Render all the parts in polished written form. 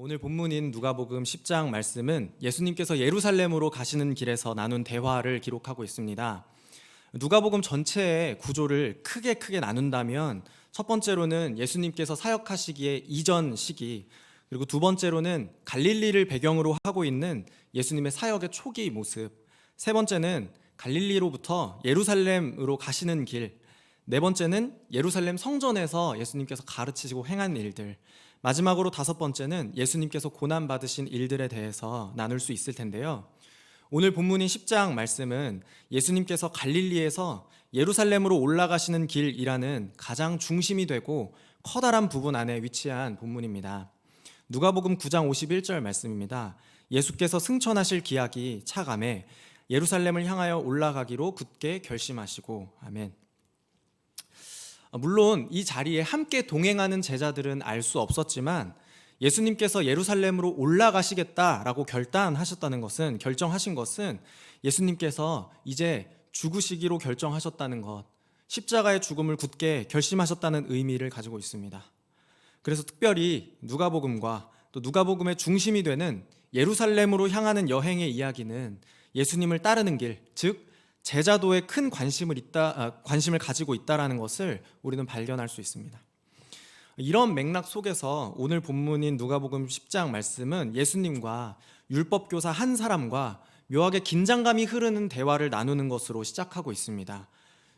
오늘 본문인 누가복음 10장 말씀은 예수님께서 예루살렘으로 가시는 길에서 나눈 대화를 기록하고 있습니다. 누가복음 전체의 구조를 크게 나눈다면 첫 번째로는 예수님께서 사역하시기에 이전 시기, 그리고 두 번째로는 갈릴리를 배경으로 하고 있는 예수님의 사역의 초기 모습, 세 번째는 갈릴리로부터 예루살렘으로 가시는 길, 네 번째는 예루살렘 성전에서 예수님께서 가르치시고 행한 일들, 마지막으로 다섯 번째는 예수님께서 고난받으신 일들에 대해서 나눌 수 있을 텐데요. 오늘 본문인 10장 말씀은 예수님께서 갈릴리에서 예루살렘으로 올라가시는 길이라는 가장 중심이 되고 커다란 부분 안에 위치한 본문입니다. 누가복음 9장 51절 말씀입니다. 예수께서 승천하실 기약이 차감해 예루살렘을 향하여 올라가기로 굳게 결심하시고. 아멘. 물론 이 자리에 함께 동행하는 제자들은 알 수 없었지만 예수님께서 예루살렘으로 올라가시겠다라고 결정하신 것은 예수님께서 이제 죽으시기로 결정하셨다는 것, 십자가의 죽음을 굳게 결심하셨다는 의미를 가지고 있습니다. 그래서 특별히 누가복음과 또 누가복음의 중심이 되는 예루살렘으로 향하는 여행의 이야기는 예수님을 따르는 길, 즉 제자도에 큰 관심을 가지고 있다는 것을 우리는 발견할 수 있습니다. 이런 맥락 속에서 오늘 본문인 누가복음 10장 말씀은 예수님과 율법교사 한 사람과 묘하게 긴장감이 흐르는 대화를 나누는 것으로 시작하고 있습니다.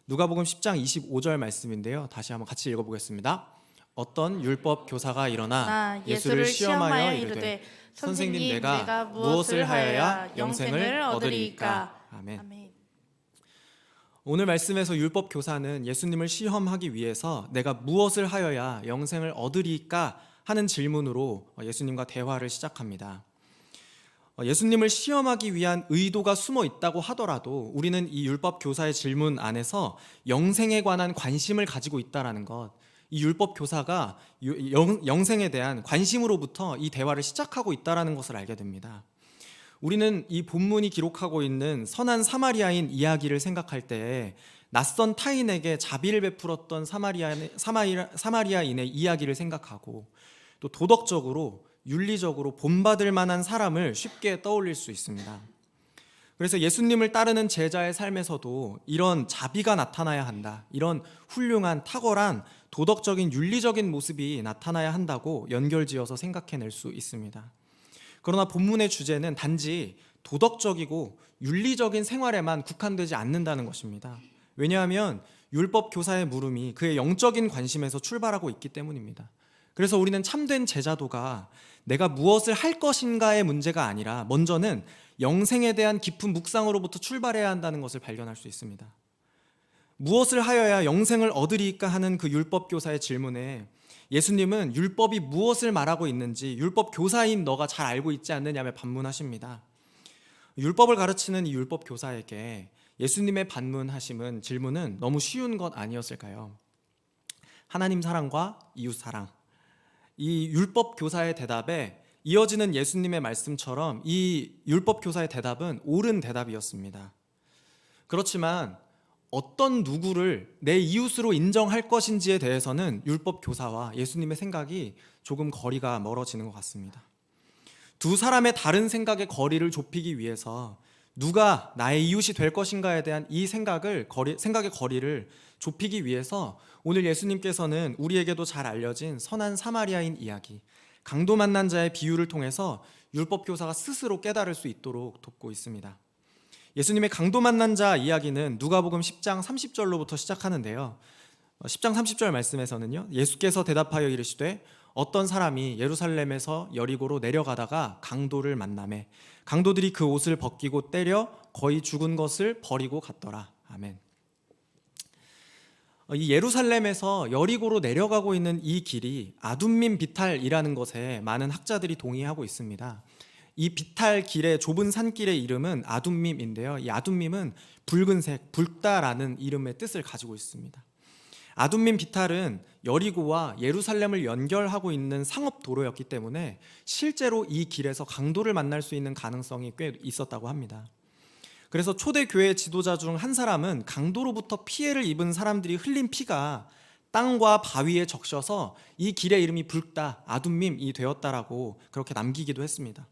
누가복음 10장 25절 말씀인데요. 다시 한번 같이 읽어보겠습니다. 어떤 율법교사가 일어나 예수를 시험하여 이르되 선생님, 내가 무엇을 하여야 영생을 얻으리이까? 아멘. 오늘 말씀에서 율법 교사는 예수님을 시험하기 위해서 내가 무엇을 하여야 영생을 얻으리까 하는 질문으로 예수님과 대화를 시작합니다. 예수님을 시험하기 위한 의도가 숨어 있다고 하더라도 우리는 이 율법 교사의 질문 안에서 영생에 관한 관심을 가지고 있다는 것, 이 율법 교사가 영생에 대한 관심으로부터 이 대화를 시작하고 있다는 것을 알게 됩니다. 우리는 이 본문이 기록하고 있는 선한 사마리아인 이야기를 생각할 때 낯선 타인에게 자비를 베풀었던 사마리아인의 이야기를 생각하고 또 도덕적으로 윤리적으로 본받을 만한 사람을 쉽게 떠올릴 수 있습니다. 그래서 예수님을 따르는 제자의 삶에서도 이런 자비가 나타나야 한다, 이런 훌륭한 탁월한 도덕적인 윤리적인 모습이 나타나야 한다고 연결지어서 생각해낼 수 있습니다. 그러나 본문의 주제는 단지 도덕적이고 윤리적인 생활에만 국한되지 않는다는 것입니다. 왜냐하면 율법 교사의 물음이 그의 영적인 관심에서 출발하고 있기 때문입니다. 그래서 우리는 참된 제자도가 내가 무엇을 할 것인가의 문제가 아니라 먼저는 영생에 대한 깊은 묵상으로부터 출발해야 한다는 것을 발견할 수 있습니다. 무엇을 하여야 영생을 얻으리까 하는 그 율법 교사의 질문에 예수님은 율법이 무엇을 말하고 있는지 율법 교사인 너가 잘 알고 있지 않느냐며 반문하십니다. 율법을 가르치는 이 율법 교사에게 예수님의 질문은 너무 쉬운 것 아니었을까요? 하나님 사랑과 이웃 사랑, 이 율법 교사의 대답에 이어지는 예수님의 말씀처럼 이 율법 교사의 대답은 옳은 대답이었습니다. 그렇지만 어떤 누구를 내 이웃으로 인정할 것인지에 대해서는 율법 교사와 예수님의 생각이 조금 거리가 멀어지는 것 같습니다. 두 사람의 다른 생각의 거리를 좁히기 위해서 누가 나의 이웃이 될 것인가에 대한 이 생각의 거리를 좁히기 위해서 오늘 예수님께서는 우리에게도 잘 알려진 선한 사마리아인 이야기, 강도 만난 자의 비유를 통해서 율법 교사가 스스로 깨달을 수 있도록 돕고 있습니다. 예수님의 강도 만난 자 이야기는 누가복음 10장 30절로부터 시작하는데요. 10장 30절 말씀에서는요, 예수께서 대답하여 이르시되 어떤 사람이 예루살렘에서 여리고로 내려가다가 강도를 만나매 강도들이 그 옷을 벗기고 때려 거의 죽은 것을 버리고 갔더라. 아멘. 이 예루살렘에서 여리고로 내려가고 있는 이 길이 아둠민 비탈이라는 것에 많은 학자들이 동의하고 있습니다. 이 비탈 길의 좁은 산길의 이름은 아둠밈인데요. 이 아둠밈은 붉은색, 붉다라는 이름의 뜻을 가지고 있습니다. 아둠밈 비탈은 여리고와 예루살렘을 연결하고 있는 상업도로였기 때문에 실제로 이 길에서 강도를 만날 수 있는 가능성이 꽤 있었다고 합니다. 그래서 초대교회 지도자 중 한 사람은 강도로부터 피해를 입은 사람들이 흘린 피가 땅과 바위에 적셔서 이 길의 이름이 붉다, 아둠밈이 되었다라고 그렇게 남기기도 했습니다.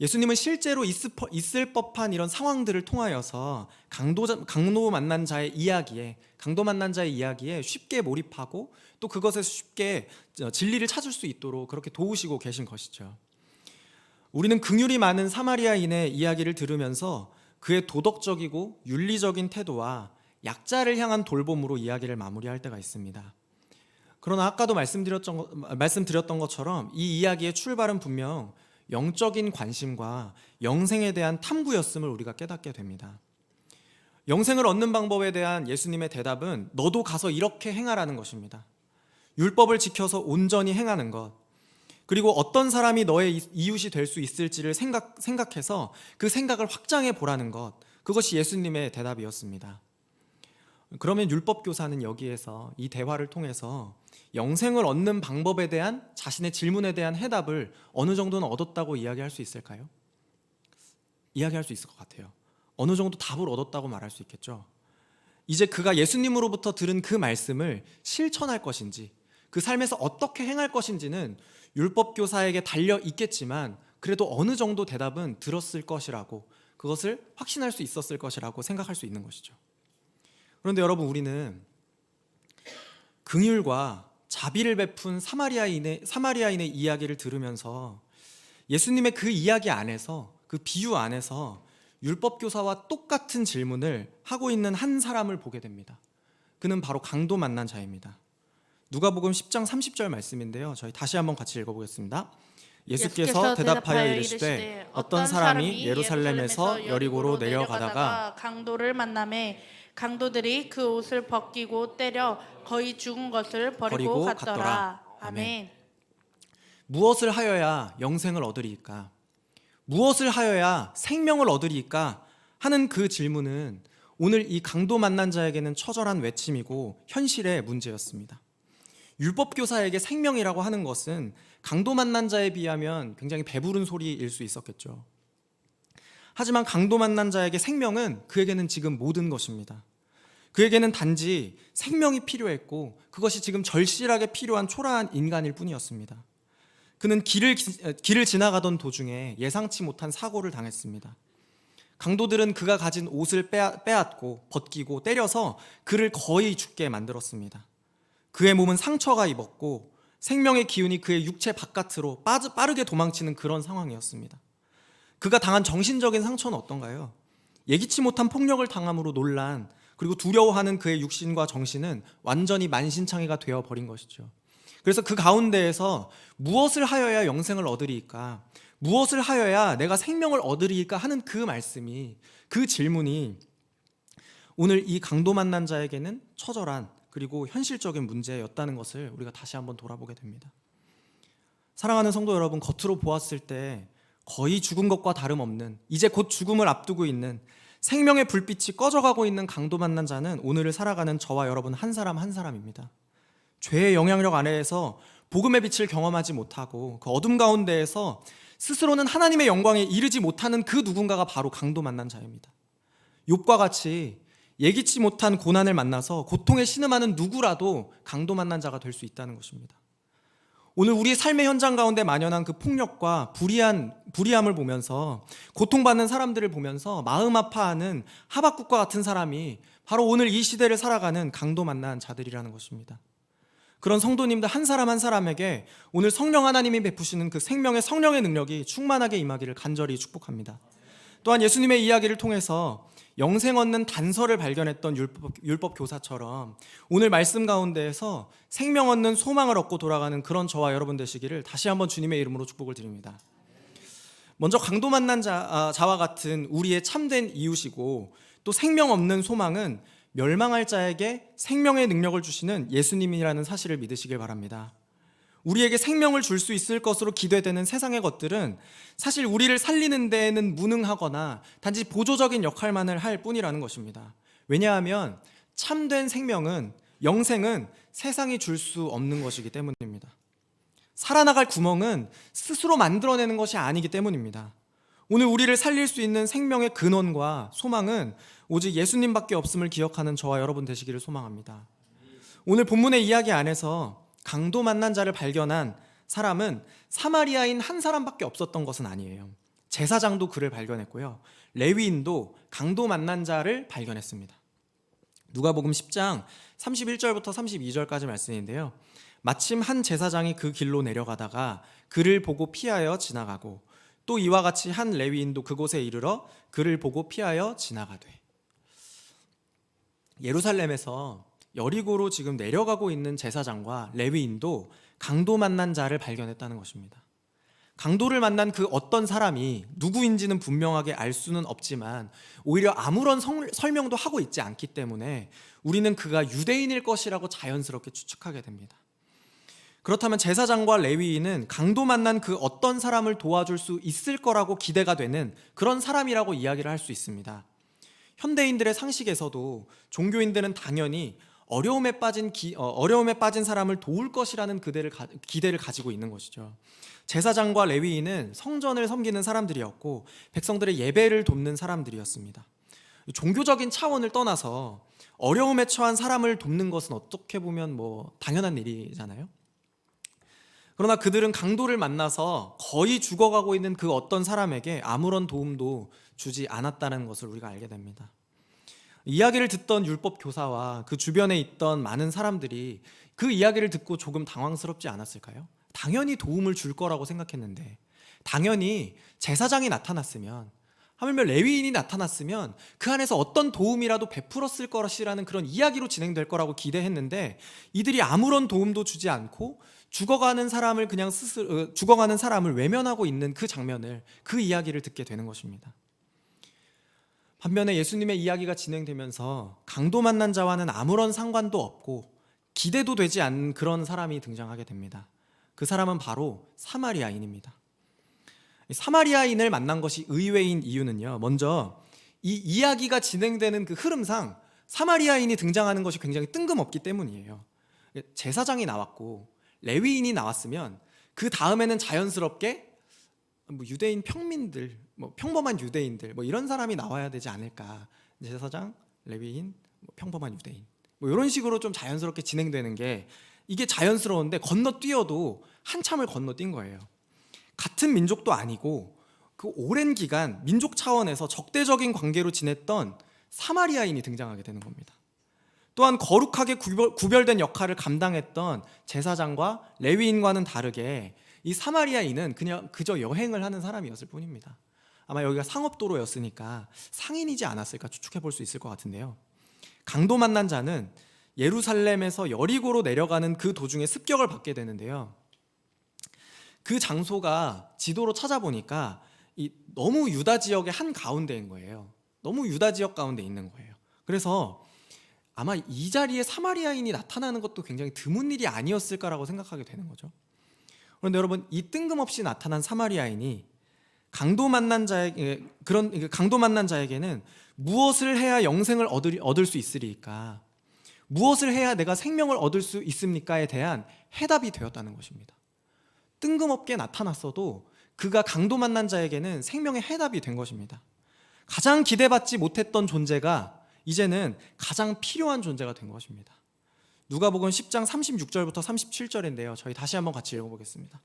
예수님은 실제로 있을 법한 이런 상황들을 통하여서 강도 만난 자의 이야기에 쉽게 몰입하고 또 그것에서 쉽게 진리를 찾을 수 있도록 그렇게 도우시고 계신 것이죠. 우리는 긍휼이 많은 사마리아인의 이야기를 들으면서 그의 도덕적이고 윤리적인 태도와 약자를 향한 돌봄으로 이야기를 마무리할 때가 있습니다. 그러나 아까도 말씀드렸던 것처럼 이 이야기의 출발은 분명 영적인 관심과 영생에 대한 탐구였음을 우리가 깨닫게 됩니다. 영생을 얻는 방법에 대한 예수님의 대답은 너도 가서 이렇게 행하라는 것입니다. 율법을 지켜서 온전히 행하는 것, 그리고 어떤 사람이 너의 이웃이 될 수 있을지를 생각해서 그 생각을 확장해 보라는 것, 그것이 예수님의 대답이었습니다. 그러면 율법교사는 여기에서 이 대화를 통해서 영생을 얻는 방법에 대한 자신의 질문에 대한 해답을 어느 정도는 얻었다고 이야기할 수 있을까요? 이야기할 수 있을 것 같아요. 어느 정도 답을 얻었다고 말할 수 있겠죠. 이제 그가 예수님으로부터 들은 그 말씀을 실천할 것인지, 그 삶에서 어떻게 행할 것인지는 율법교사에게 달려 있겠지만 그래도 어느 정도 대답은 들었을 것이라고, 그것을 확신할 수 있었을 것이라고 생각할 수 있는 것이죠. 그런데 여러분, 우리는 긍휼과 자비를 베푼 사마리아인의 이야기를 들으면서 예수님의 그 이야기 안에서, 그 비유 안에서 율법교사와 똑같은 질문을 하고 있는 한 사람을 보게 됩니다. 그는 바로 강도 만난 자입니다. 누가복음 10장 30절 말씀인데요, 저희 다시 한번 같이 읽어보겠습니다. 예수께서 대답하여 이르시되 어떤 사람이 예루살렘에서 여리고로 내려가다가 강도를 만나매 강도들이 그 옷을 벗기고 때려 거의 죽은 것을 버리고 갔더라. 아멘. 무엇을 하여야 영생을 얻으리이까? 무엇을 하여야 생명을 얻으리이까? 하는 그 질문은 오늘 이 강도 만난 자에게는 처절한 외침이고 현실의 문제였습니다. 율법교사에게 생명이라고 하는 것은 강도 만난 자에 비하면 굉장히 배부른 소리일 수 있었겠죠. 하지만 강도 만난 자에게 생명은 그에게는 지금 모든 것입니다. 그에게는 단지 생명이 필요했고 그것이 지금 절실하게 필요한 초라한 인간일 뿐이었습니다. 그는 길을 지나가던 도중에 예상치 못한 사고를 당했습니다. 강도들은 그가 가진 옷을 빼앗고 벗기고 때려서 그를 거의 죽게 만들었습니다. 그의 몸은 상처가 입었고 생명의 기운이 그의 육체 바깥으로 빠르게 도망치는 그런 상황이었습니다. 그가 당한 정신적인 상처는 어떤가요? 예기치 못한 폭력을 당함으로 놀란, 그리고 두려워하는 그의 육신과 정신은 완전히 만신창이가 되어버린 것이죠. 그래서 그 가운데에서 무엇을 하여야 영생을 얻으리이까? 무엇을 하여야 내가 생명을 얻으리이까? 하는 그 말씀이, 그 질문이 오늘 이 강도 만난 자에게는 처절한 그리고 현실적인 문제였다는 것을 우리가 다시 한번 돌아보게 됩니다. 사랑하는 성도 여러분, 겉으로 보았을 때 거의 죽은 것과 다름없는, 이제 곧 죽음을 앞두고 있는, 생명의 불빛이 꺼져가고 있는 강도 만난 자는 오늘을 살아가는 저와 여러분 한 사람 한 사람입니다. 죄의 영향력 아래에서 복음의 빛을 경험하지 못하고 그 어둠 가운데에서 스스로는 하나님의 영광에 이르지 못하는 그 누군가가 바로 강도 만난 자입니다. 욥과 같이 예기치 못한 고난을 만나서 고통에 신음하는 누구라도 강도 만난 자가 될 수 있다는 것입니다. 오늘 우리의 삶의 현장 가운데 만연한 그 폭력과 불의함을 보면서, 고통받는 사람들을 보면서 마음 아파하는 하박국과 같은 사람이 바로 오늘 이 시대를 살아가는 강도 만난 자들이라는 것입니다. 그런 성도님들 한 사람 한 사람에게 오늘 성령 하나님이 베푸시는 그 생명의 성령의 능력이 충만하게 임하기를 간절히 축복합니다. 또한 예수님의 이야기를 통해서 영생 얻는 단서를 발견했던 율법 교사처럼 오늘 말씀 가운데에서 생명 얻는 소망을 얻고 돌아가는 그런 저와 여러분 되시기를 다시 한번 주님의 이름으로 축복을 드립니다. 먼저 강도 만난 자와 같은 우리의 참된 이웃이고, 또 생명 없는 소망은 멸망할 자에게 생명의 능력을 주시는 예수님이라는 사실을 믿으시길 바랍니다. 우리에게 생명을 줄 수 있을 것으로 기대되는 세상의 것들은 사실 우리를 살리는 데에는 무능하거나 단지 보조적인 역할만을 할 뿐이라는 것입니다. 왜냐하면 참된 생명은, 영생은 세상이 줄 수 없는 것이기 때문입니다. 살아나갈 구멍은 스스로 만들어내는 것이 아니기 때문입니다. 오늘 우리를 살릴 수 있는 생명의 근원과 소망은 오직 예수님밖에 없음을 기억하는 저와 여러분 되시기를 소망합니다. 오늘 본문의 이야기 안에서 강도 만난 자를 발견한 사람은 사마리아인 한 사람밖에 없었던 것은 아니에요. 제사장도 그를 발견했고요. 레위인도 강도 만난 자를 발견했습니다. 누가복음 10장 31절부터 32절까지 말씀인데요. 마침 한 제사장이 그 길로 내려가다가 그를 보고 피하여 지나가고 또 이와 같이 한 레위인도 그곳에 이르러 그를 보고 피하여 지나가되. 예루살렘에서 여리고로 지금 내려가고 있는 제사장과 레위인도 강도 만난 자를 발견했다는 것입니다. 강도를 만난 그 어떤 사람이 누구인지는 분명하게 알 수는 없지만 오히려 아무런 설명도 하고 있지 않기 때문에 우리는 그가 유대인일 것이라고 자연스럽게 추측하게 됩니다. 그렇다면 제사장과 레위인은 강도 만난 그 어떤 사람을 도와줄 수 있을 거라고 기대가 되는 그런 사람이라고 이야기를 할 수 있습니다. 현대인들의 상식에서도 종교인들은 당연히 어려움에 빠진 사람을 도울 것이라는 기대를 가지고 있는 것이죠. 제사장과 레위인은 성전을 섬기는 사람들이었고 백성들의 예배를 돕는 사람들이었습니다. 종교적인 차원을 떠나서 어려움에 처한 사람을 돕는 것은 어떻게 보면 당연한 일이잖아요. 그러나 그들은 강도를 만나서 거의 죽어가고 있는 그 어떤 사람에게 아무런 도움도 주지 않았다는 것을 우리가 알게 됩니다. 이야기를 듣던 율법 교사와 그 주변에 있던 많은 사람들이 그 이야기를 듣고 조금 당황스럽지 않았을까요? 당연히 도움을 줄 거라고 생각했는데, 당연히 제사장이 나타났으면, 하물며 레위인이 나타났으면 그 안에서 어떤 도움이라도 베풀었을 것이라는 그런 이야기로 진행될 거라고 기대했는데, 이들이 아무런 도움도 주지 않고 죽어가는 사람을 외면하고 있는 그 장면을, 그 이야기를 듣게 되는 것입니다. 반면에 예수님의 이야기가 진행되면서 강도 만난 자와는 아무런 상관도 없고 기대도 되지 않는 그런 사람이 등장하게 됩니다. 그 사람은 바로 사마리아인입니다. 사마리아인을 만난 것이 의외인 이유는요, 먼저 이 이야기가 진행되는 그 흐름상 사마리아인이 등장하는 것이 굉장히 뜬금없기 때문이에요. 제사장이 나왔고 레위인이 나왔으면 그 다음에는 자연스럽게 유대인 평민들, 평범한 유대인들 이런 사람이 나와야 되지 않을까. 제사장, 레위인, 평범한 유대인 이런 식으로 좀 자연스럽게 진행되는 게, 이게 자연스러운데 건너뛰어도 한참을 건너뛴 거예요. 같은 민족도 아니고 그 오랜 기간 민족 차원에서 적대적인 관계로 지냈던 사마리아인이 등장하게 되는 겁니다. 또한 거룩하게 구별된 역할을 감당했던 제사장과 레위인과는 다르게 이 사마리아인은 그저 여행을 하는 사람이었을 뿐입니다. 아마 여기가 상업도로였으니까 상인이지 않았을까 추측해 볼 수 있을 것 같은데요. 강도 만난 자는 예루살렘에서 여리고로 내려가는 그 도중에 습격을 받게 되는데요. 그 장소가 지도로 찾아보니까 너무 유다 지역의 한 가운데인 거예요. 너무 유다 지역 가운데 있는 거예요. 그래서 아마 이 자리에 사마리아인이 나타나는 것도 굉장히 드문 일이 아니었을까라고 생각하게 되는 거죠. 그런데 여러분, 이 뜬금없이 나타난 사마리아인이 강도 만난 자에게는 무엇을 해야 영생을 얻을 수 있으리까? 무엇을 해야 내가 생명을 얻을 수 있습니까에 대한 해답이 되었다는 것입니다. 뜬금없게 나타났어도 그가 강도 만난 자에게는 생명의 해답이 된 것입니다. 가장 기대받지 못했던 존재가 이제는 가장 필요한 존재가 된 것입니다. 누가복음 10장 36절부터 37절인데요. 저희 다시 한번 같이 읽어보겠습니다.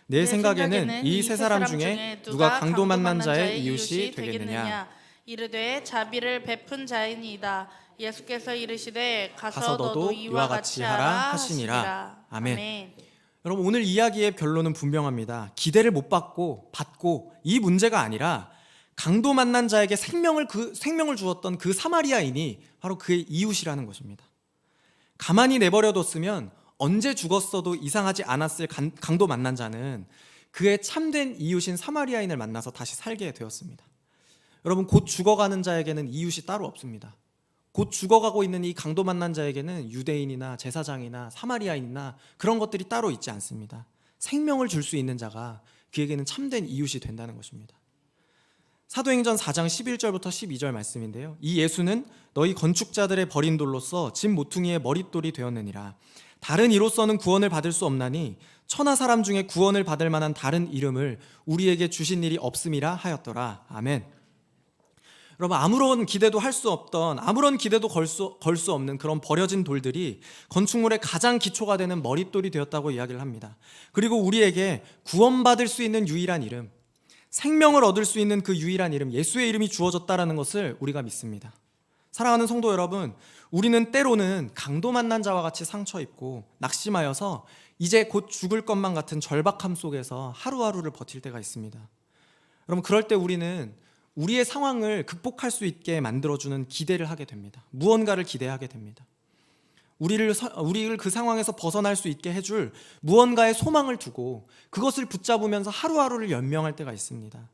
내 생각에는 이 세 사람 중에 누가 강도 만난 자의 이웃이 되겠느냐? 이르되 자비를 베푼 자이니이다. 예수께서 이르시되 가서 너도 이와 같이 하라 하시니라. 아멘. 여러분, 오늘 이야기의 결론은 분명합니다. 기대를 못 받고 이 문제가 아니라 강도 만난 자에게 생명을 주었던 그 사마리아인이 바로 그의 이웃이라는 것입니다. 가만히 내버려뒀으면 언제 죽었어도 이상하지 않았을 강도 만난 자는 그의 참된 이웃인 사마리아인을 만나서 다시 살게 되었습니다. 여러분, 곧 죽어가는 자에게는 이웃이 따로 없습니다. 곧 죽어가고 있는 이 강도 만난 자에게는 유대인이나 제사장이나 사마리아인이나 그런 것들이 따로 있지 않습니다. 생명을 줄 수 있는 자가 그에게는 참된 이웃이 된다는 것입니다. 사도행전 4장 11절부터 12절 말씀인데요. 이 예수는 너희 건축자들의 버린 돌로서 집 모퉁이의 머릿돌이 되었느니라. 다른 이로서는 구원을 받을 수 없나니 천하 사람 중에 구원을 받을 만한 다른 이름을 우리에게 주신 일이 없음이라 하였더라. 아멘. 여러분, 아무런 기대도 할 수 없던, 아무런 기대도 걸 수 없는 그런 버려진 돌들이 건축물의 가장 기초가 되는 머릿돌이 되었다고 이야기를 합니다. 그리고 우리에게 구원받을 수 있는 유일한 이름, 생명을 얻을 수 있는 그 유일한 이름, 예수의 이름이 주어졌다라는 것을 우리가 믿습니다. 사랑하는 성도 여러분, 우리는 때로는 강도 만난 자와 같이 상처 입고 낙심하여서 이제 곧 죽을 것만 같은 절박함 속에서 하루하루를 버틸 때가 있습니다. 여러분, 그럴 때 우리는 우리의 상황을 극복할 수 있게 만들어주는 기대를 하게 됩니다. 무언가를 기대하게 됩니다. 우리를 그 상황에서 벗어날 수 있게 해줄 무언가의 소망을 두고 그것을 붙잡으면서 하루하루를 연명할 때가 있습니다.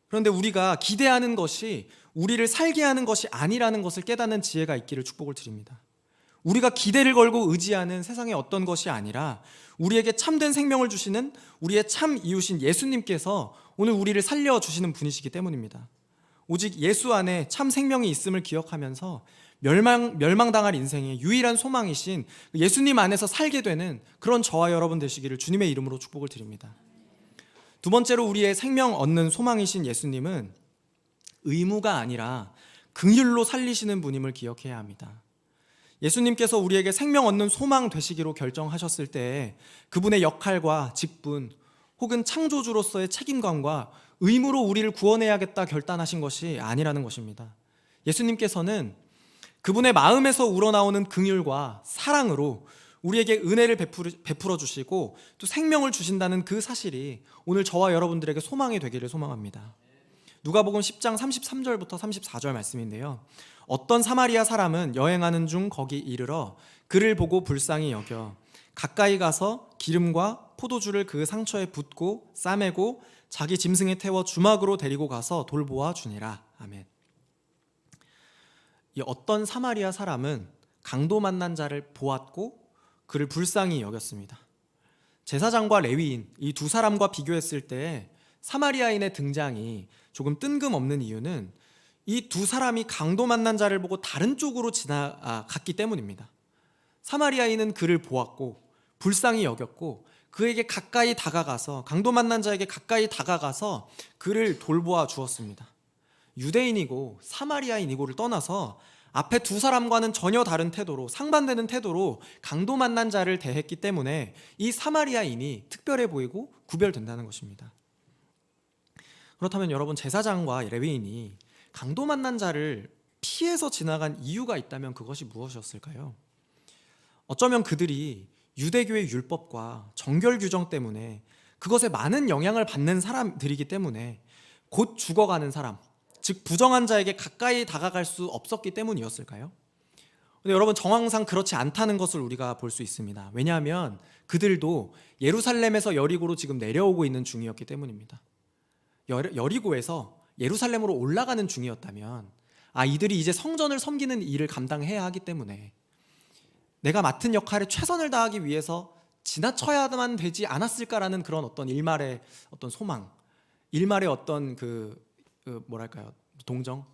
그런데 우리가 기대하는 것이 우리를 살게 하는 것이 아니라는 것을 깨닫는 지혜가 있기를 축복을 드립니다. 우리가 기대를 걸고 의지하는 세상의 어떤 것이 아니라 우리에게 참된 생명을 주시는 우리의 참 이웃인 예수님께서 오늘 우리를 살려주시는 분이시기 때문입니다. 오직 예수 안에 참 생명이 있음을 기억하면서 멸망당할 인생의 유일한 소망이신 예수님 안에서 살게 되는 그런 저와 여러분 되시기를 주님의 이름으로 축복을 드립니다. 두 번째로 우리의 생명 얻는 소망이신 예수님은 의무가 아니라 긍휼로 살리시는 분임을 기억해야 합니다. 예수님께서 우리에게 생명 얻는 소망 되시기로 결정하셨을 때 그분의 역할과 직분 혹은 창조주로서의 책임감과 의무로 우리를 구원해야겠다 결단하신 것이 아니라는 것입니다. 예수님께서는 그분의 마음에서 우러나오는 긍휼과 사랑으로 우리에게 은혜를 베풀어 주시고 또 생명을 주신다는 그 사실이 오늘 저와 여러분들에게 소망이 되기를 소망합니다. 누가복음 10장 33절부터 34절 말씀인데요. 어떤 사마리아 사람은 여행하는 중 거기 이르러 그를 보고 불쌍히 여겨 가까이 가서 기름과 포도주를 그 상처에 붓고 싸매고 자기 짐승에 태워 주막으로 데리고 가서 돌보아 주니라. 아멘. 이 어떤 사마리아 사람은 강도 만난 자를 보았고 그를 불쌍히 여겼습니다. 제사장과 레위인 이 두 사람과 비교했을 때 사마리아인의 등장이 조금 뜬금없는 이유는 이 두 사람이 강도 만난 자를 보고 다른 쪽으로 지나갔기 때문입니다. 사마리아인은 그를 보았고 불쌍히 여겼고 그에게 가까이 다가가서 강도 만난 자에게 가까이 다가가서 그를 돌보아 주었습니다. 유대인이고 사마리아인이고를 떠나서 앞에 두 사람과는 전혀 다른 태도로 상반되는 태도로 강도 만난 자를 대했기 때문에 이 사마리아인이 특별해 보이고 구별된다는 것입니다. 그렇다면 여러분, 제사장과 레위인이 강도 만난 자를 피해서 지나간 이유가 있다면 그것이 무엇이었을까요? 어쩌면 그들이 유대교의 율법과 정결 규정 때문에 그것에 많은 영향을 받는 사람들이기 때문에 곧 죽어가는 사람, 즉 부정한 자에게 가까이 다가갈 수 없었기 때문이었을까요? 근데 여러분, 정황상 그렇지 않다는 것을 우리가 볼 수 있습니다. 왜냐하면 그들도 예루살렘에서 여리고로 지금 내려오고 있는 중이었기 때문입니다. 여리고에서 예루살렘으로 올라가는 중이었다면 이들이 이제 성전을 섬기는 일을 감당해야 하기 때문에 내가 맡은 역할에 최선을 다하기 위해서 지나쳐야만 되지 않았을까라는 그런 어떤 일말의 어떤 소망, 일말의 어떤 뭐랄까요, 동정,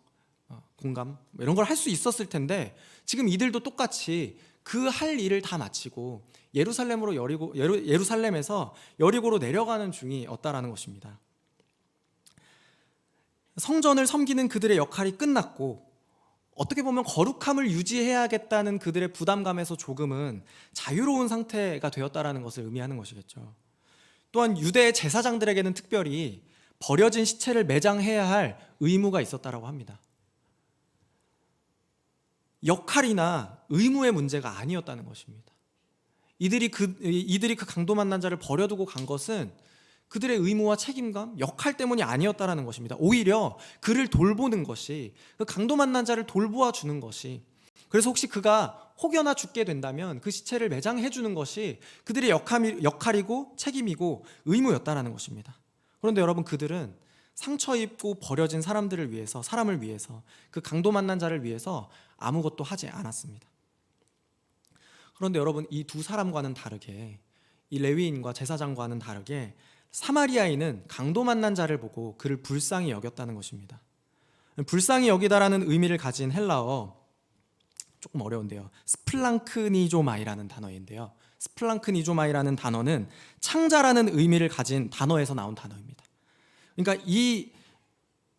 공감 이런 걸 할 수 있었을 텐데 지금 이들도 똑같이 그 할 일을 다 마치고 예루살렘에서 여리고로 내려가는 중이었다라는 것입니다. 성전을 섬기는 그들의 역할이 끝났고 어떻게 보면 거룩함을 유지해야겠다는 그들의 부담감에서 조금은 자유로운 상태가 되었다라는 것을 의미하는 것이겠죠. 또한 유대의 제사장들에게는 특별히 버려진 시체를 매장해야 할 의무가 있었다라고 합니다. 역할이나 의무의 문제가 아니었다는 것입니다. 이들이 그 강도 만난 자를 버려두고 간 것은 그들의 의무와 책임감, 역할 때문이 아니었다라는 것입니다. 오히려 그를 돌보는 것이, 그 강도 만난 자를 돌보아 주는 것이, 그래서 혹시 그가 혹여나 죽게 된다면 그 시체를 매장해 주는 것이 그들의 역할이고 책임이고 의무였다라는 것입니다. 그런데 여러분, 그들은 상처 입고 버려진 사람을 위해서 그 강도 만난 자를 위해서 아무것도 하지 않았습니다. 그런데 여러분, 이 두 사람과는 다르게, 이 레위인과 제사장과는 다르게 사마리아인은 강도 만난 자를 보고 그를 불쌍히 여겼다는 것입니다. 불쌍히 여기다라는 의미를 가진 헬라어, 조금 어려운데요, 스플랑크니조마이라는 단어인데요, 스플랑크니조마이라는 단어는 창자라는 의미를 가진 단어에서 나온 단어입니다. 그러니까 이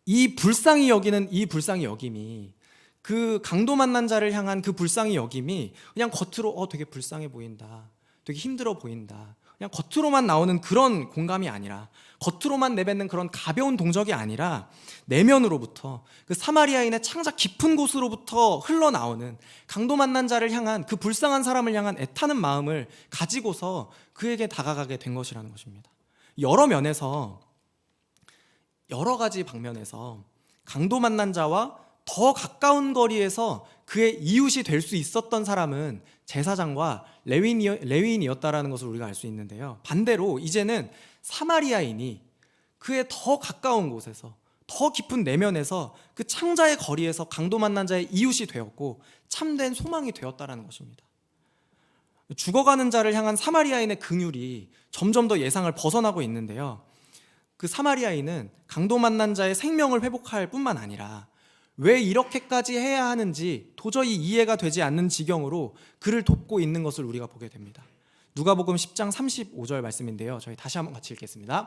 이 불쌍히 여기는 이 불쌍히 여김이, 그 강도 만난 자를 향한 그 불쌍히 여김이 그냥 겉으로 되게 불쌍해 보인다, 되게 힘들어 보인다, 그냥 겉으로만 나오는 그런 공감이 아니라, 겉으로만 내뱉는 그런 가벼운 동적이 아니라 내면으로부터, 그 사마리아인의 창자 깊은 곳으로부터 흘러나오는 강도 만난 자를 향한, 그 불쌍한 사람을 향한 애타는 마음을 가지고서 그에게 다가가게 된 것이라는 것입니다. 여러 면에서, 여러 가지 방면에서 강도 만난 자와 더 가까운 거리에서 그의 이웃이 될 수 있었던 사람은 제사장과 레위인이었다라는 것을 우리가 알 수 있는데요, 반대로 이제는 사마리아인이 그의 더 가까운 곳에서, 더 깊은 내면에서, 그 창자의 거리에서 강도 만난 자의 이웃이 되었고 참된 소망이 되었다라는 것입니다. 죽어가는 자를 향한 사마리아인의 긍휼이 점점 더 예상을 벗어나고 있는데요, 그 사마리아인은 강도 만난 자의 생명을 회복할 뿐만 아니라 왜 이렇게까지 해야 하는지 도저히 이해가 되지 않는 지경으로 그를 돕고 있는 것을 우리가 보게 됩니다. 누가복음 10장 35절 말씀인데요, 저희 다시 한번 같이 읽겠습니다.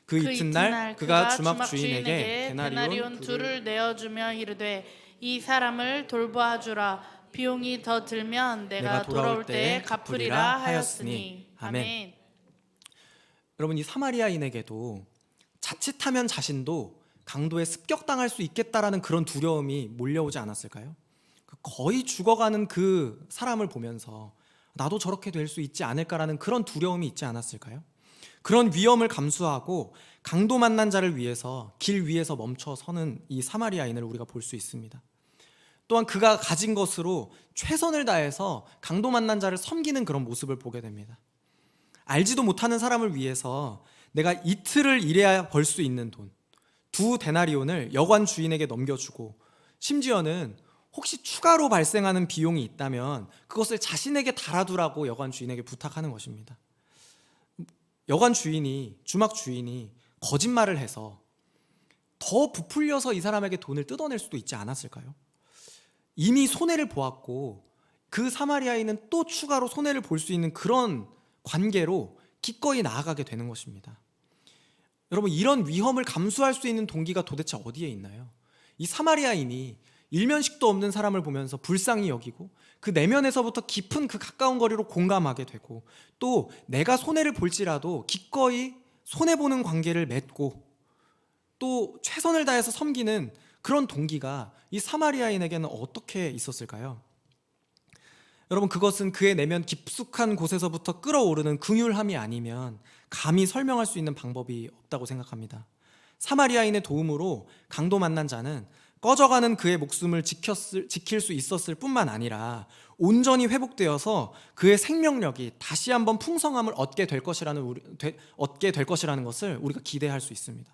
그 이튿날 그가 주막 주인에게 데나리온 둘을 내어주며 이르되 이 사람을 돌보아주라. 비용이 더 들면 내가 돌아올 때에 갚으리라 하였으니. 아멘. 여러분, 이 사마리아인에게도 자칫하면 자신도 강도에 습격당할 수 있겠다라는 그런 두려움이 몰려오지 않았을까요? 거의 죽어가는 그 사람을 보면서 나도 저렇게 될 수 있지 않을까라는 그런 두려움이 있지 않았을까요? 그런 위험을 감수하고 강도 만난 자를 위해서 길 위에서 멈춰 서는 이 사마리아인을 우리가 볼 수 있습니다. 또한 그가 가진 것으로 최선을 다해서 강도 만난 자를 섬기는 그런 모습을 보게 됩니다. 알지도 못하는 사람을 위해서 내가 이틀을 일해야 벌 수 있는 돈 2데나리온을 여관 주인에게 넘겨주고, 심지어는 혹시 추가로 발생하는 비용이 있다면 그것을 자신에게 달아두라고 여관 주인에게 부탁하는 것입니다. 여관 주인이, 주막 주인이 거짓말을 해서 더 부풀려서 이 사람에게 돈을 뜯어낼 수도 있지 않았을까요? 이미 손해를 보았고 그 사마리아인은 또 추가로 손해를 볼 수 있는 그런 관계로 기꺼이 나아가게 되는 것입니다. 여러분, 이런 위험을 감수할 수 있는 동기가 도대체 어디에 있나요? 이 사마리아인이 일면식도 없는 사람을 보면서 불쌍히 여기고 그 내면에서부터 깊은 그 가까운 거리로 공감하게 되고, 또 내가 손해를 볼지라도 기꺼이 손해보는 관계를 맺고 또 최선을 다해서 섬기는 그런 동기가 이 사마리아인에게는 어떻게 있었을까요? 여러분, 그것은 그의 내면 깊숙한 곳에서부터 끓어오르는 긍휼함이 아니면 감히 설명할 수 있는 방법이 없다고 생각합니다. 사마리아인의 도움으로 강도 만난 자는 꺼져가는 그의 목숨을 지킬 수 있었을 뿐만 아니라 온전히 회복되어서 그의 생명력이 다시 한번 풍성함을 얻게 될 것이라는 것을 우리가 기대할 수 있습니다.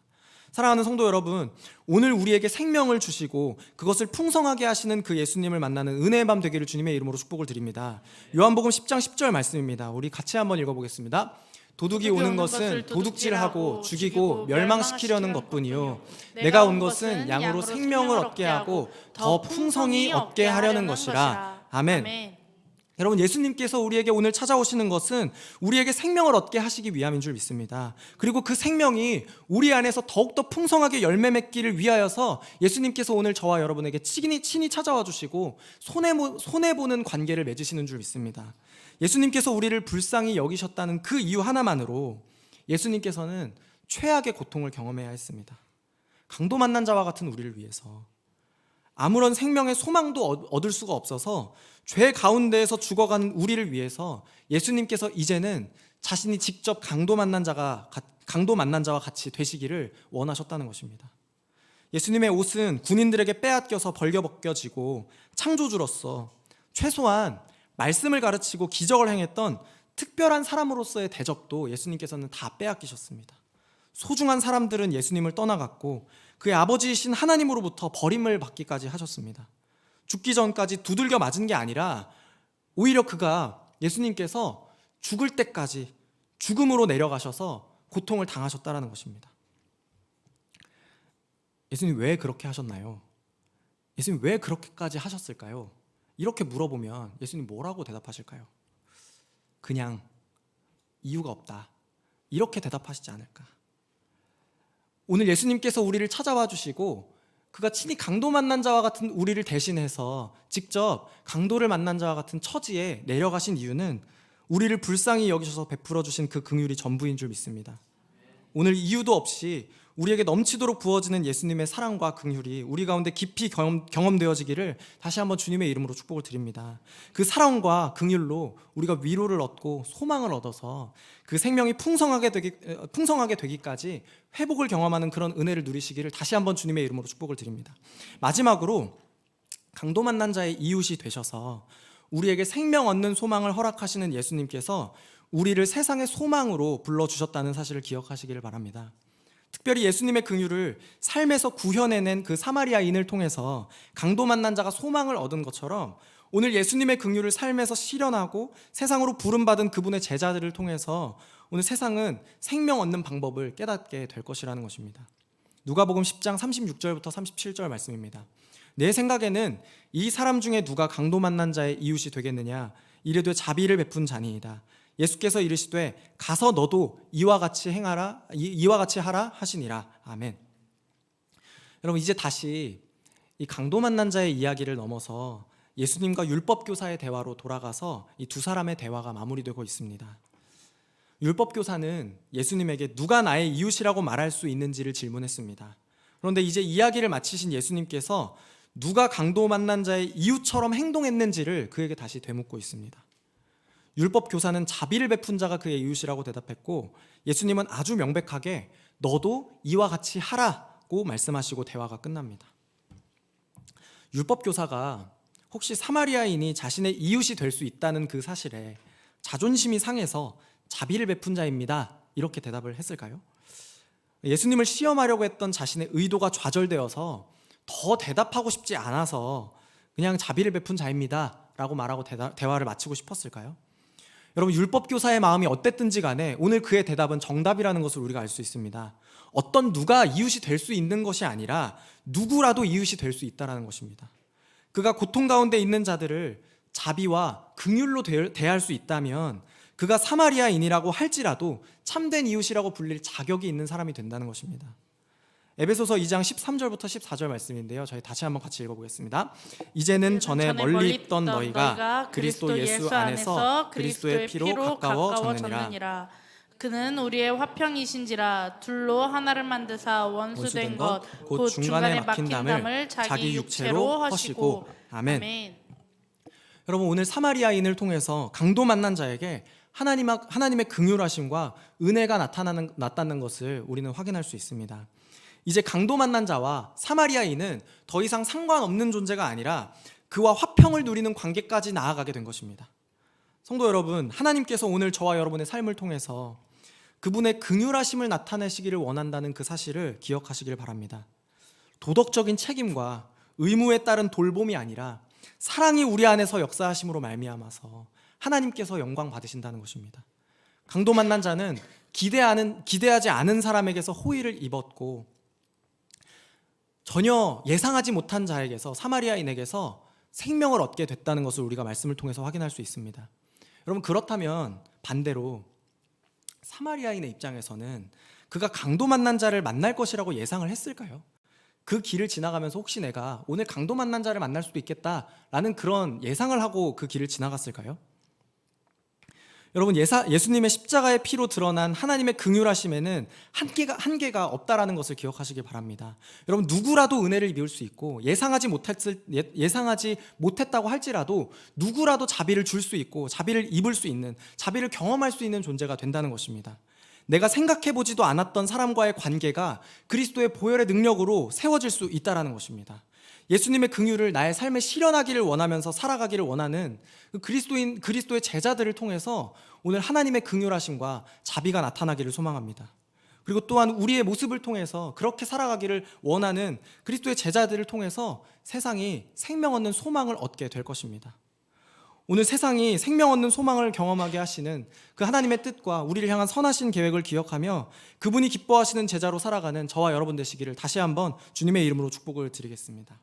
사랑하는 성도 여러분, 오늘 우리에게 생명을 주시고 그것을 풍성하게 하시는 그 예수님을 만나는 은혜의 밤 되기를 주님의 이름으로 축복을 드립니다. 요한복음 10장 10절 말씀입니다. 우리 같이 한번 읽어보겠습니다. 도둑이 오는 것은 도둑질하고 죽이고 멸망시키려는 것뿐이요, 내가 온 것은 양으로 생명을 얻게 하고 더 풍성히 얻게 하려는 것이라. 아멘. 여러분, 예수님께서 우리에게 오늘 찾아오시는 것은 우리에게 생명을 얻게 하시기 위함인 줄 믿습니다. 그리고 그 생명이 우리 안에서 더욱더 풍성하게 열매 맺기를 위하여서 예수님께서 오늘 저와 여러분에게 친히 찾아와 주시고 손해보는 관계를 맺으시는 줄 믿습니다. 예수님께서 우리를 불쌍히 여기셨다는 그 이유 하나만으로 예수님께서는 최악의 고통을 경험해야 했습니다. 강도 만난 자와 같은 우리를 위해서, 아무런 생명의 소망도 얻을 수가 없어서 죄 가운데에서 죽어가는 우리를 위해서 예수님께서 이제는 자신이 직접 강도 만난 자와 같이 되시기를 원하셨다는 것입니다. 예수님의 옷은 군인들에게 빼앗겨서 벌겨벗겨지고 창조주로서 최소한 말씀을 가르치고 기적을 행했던 특별한 사람으로서의 대접도 예수님께서는 다 빼앗기셨습니다. 소중한 사람들은 예수님을 떠나갔고 그의 아버지이신 하나님으로부터 버림을 받기까지 하셨습니다. 죽기 전까지 두들겨 맞은 게 아니라 오히려 예수님께서 죽을 때까지 죽음으로 내려가셔서 고통을 당하셨다는 것입니다. 예수님 왜 그렇게 하셨나요? 예수님 왜 그렇게까지 하셨을까요? 이렇게 물어보면 예수님 뭐라고 대답하실까요? 그냥 이유가 없다, 이렇게 대답하시지 않을까? 오늘 예수님께서 우리를 찾아와 주시고 그가 친히 강도 만난 자와 같은 우리를 대신해서 직접 강도를 만난 자와 같은 처지에 내려가신 이유는 우리를 불쌍히 여기셔서 베풀어 주신 그 긍휼이 전부인 줄 믿습니다. 오늘 이유도 없이 우리에게 넘치도록 부어지는 예수님의 사랑과 긍휼이 우리 가운데 깊이 경험되어지기를 다시 한번 주님의 이름으로 축복을 드립니다. 그 사랑과 긍휼로 우리가 위로를 얻고 소망을 얻어서 그 생명이 풍성하게 되기까지 회복을 경험하는 그런 은혜를 누리시기를 다시 한번 주님의 이름으로 축복을 드립니다. 마지막으로 강도 만난 자의 이웃이 되셔서 우리에게 생명 얻는 소망을 허락하시는 예수님께서 우리를 세상의 소망으로 불러주셨다는 사실을 기억하시기를 바랍니다. 특별히 예수님의 긍휼을 삶에서 구현해낸 그 사마리아인을 통해서 강도 만난 자가 소망을 얻은 것처럼 오늘 예수님의 긍휼을 삶에서 실현하고 세상으로 부름받은 그분의 제자들을 통해서 오늘 세상은 생명 얻는 방법을 깨닫게 될 것이라는 것입니다. 누가복음 10장 36절부터 37절 말씀입니다. 내 생각에는 이 사람 중에 누가 강도 만난 자의 이웃이 되겠느냐, 이르되 자비를 베푼 자니이다. 예수께서 이르시되 가서 너도 이와 같이 하라 하시니라. 아멘. 여러분, 이제 다시 이 강도 만난 자의 이야기를 넘어서 예수님과 율법교사의 대화로 돌아가서 이 두 사람의 대화가 마무리되고 있습니다. 율법교사는 예수님에게 누가 나의 이웃이라고 말할 수 있는지를 질문했습니다. 그런데 이제 이야기를 마치신 예수님께서 누가 강도 만난 자의 이웃처럼 행동했는지를 그에게 다시 되묻고 있습니다. 율법 교사는 자비를 베푼 자가 그의 이웃이라고 대답했고, 예수님은 아주 명백하게 너도 이와 같이 하라고 말씀하시고 대화가 끝납니다. 율법 교사가 혹시 사마리아인이 자신의 이웃이 될 수 있다는 그 사실에 자존심이 상해서 자비를 베푼 자입니다, 이렇게 대답을 했을까요? 예수님을 시험하려고 했던 자신의 의도가 좌절되어서 더 대답하고 싶지 않아서 그냥 자비를 베푼 자입니다 라고 말하고 대화를 마치고 싶었을까요? 여러분, 율법교사의 마음이 어땠든지 간에 오늘 그의 대답은 정답이라는 것을 우리가 알 수 있습니다. 어떤 누가 이웃이 될 수 있는 것이 아니라 누구라도 이웃이 될 수 있다는 것입니다. 그가 고통 가운데 있는 자들을 자비와 긍휼로 대할 수 있다면 그가 사마리아인이라고 할지라도 참된 이웃이라고 불릴 자격이 있는 사람이 된다는 것입니다. 에베소서 2장 13절부터 14절 말씀인데요, 저희 다시 한번 같이 읽어보겠습니다. 이제는 전에 멀리 있던 너희가 그리스도 예수 안에서 그리스도의 피로 가까워졌느니라. 그는 우리의 화평이신지라. 둘로 하나를 만드사 원수된 것 곧 중간에 막힌 담을 자기 육체로 허시고. 아멘. 여러분, 오늘 사마리아인을 통해서 강도 만난 자에게 하나님의 긍휼하심과 은혜가 나타나는 것을 우리는 확인할 수 있습니다. 이제 강도 만난 자와 사마리아인은 더 이상 상관없는 존재가 아니라 그와 화평을 누리는 관계까지 나아가게 된 것입니다. 성도 여러분, 하나님께서 오늘 저와 여러분의 삶을 통해서 그분의 긍휼하심을 나타내시기를 원한다는 그 사실을 기억하시길 바랍니다. 도덕적인 책임과 의무에 따른 돌봄이 아니라 사랑이 우리 안에서 역사하심으로 말미암아서 하나님께서 영광 받으신다는 것입니다. 강도 만난 자는 기대하지 않은 사람에게서 호의를 입었고, 전혀 예상하지 못한 자에게서, 사마리아인에게서 생명을 얻게 됐다는 것을 우리가 말씀을 통해서 확인할 수 있습니다. 여러분, 그렇다면 반대로 사마리아인의 입장에서는 그가 강도 만난 자를 만날 것이라고 예상을 했을까요? 그 길을 지나가면서 혹시 내가 오늘 강도 만난 자를 만날 수도 있겠다라는 그런 예상을 하고 그 길을 지나갔을까요? 여러분, 예수님의 십자가의 피로 드러난 하나님의 긍휼하심에는 한계가 없다라는 것을 기억하시기 바랍니다. 여러분, 누구라도 은혜를 입을 수 있고 예상하지 못했다고 할지라도 누구라도 자비를 줄 수 있고 자비를 입을 수 있는, 자비를 경험할 수 있는 존재가 된다는 것입니다. 내가 생각해보지도 않았던 사람과의 관계가 그리스도의 보혈의 능력으로 세워질 수 있다는 것입니다. 예수님의 긍휼을 나의 삶에 실현하기를 원하면서 살아가기를 원하는 그리스도의 제자들을 통해서 오늘 하나님의 긍휼하심과 자비가 나타나기를 소망합니다. 그리고 또한 우리의 모습을 통해서 그렇게 살아가기를 원하는 그리스도의 제자들을 통해서 세상이 생명 얻는 소망을 얻게 될 것입니다. 오늘 세상이 생명 얻는 소망을 경험하게 하시는 그 하나님의 뜻과 우리를 향한 선하신 계획을 기억하며 그분이 기뻐하시는 제자로 살아가는 저와 여러분 되시기를 다시 한번 주님의 이름으로 축복을 드리겠습니다.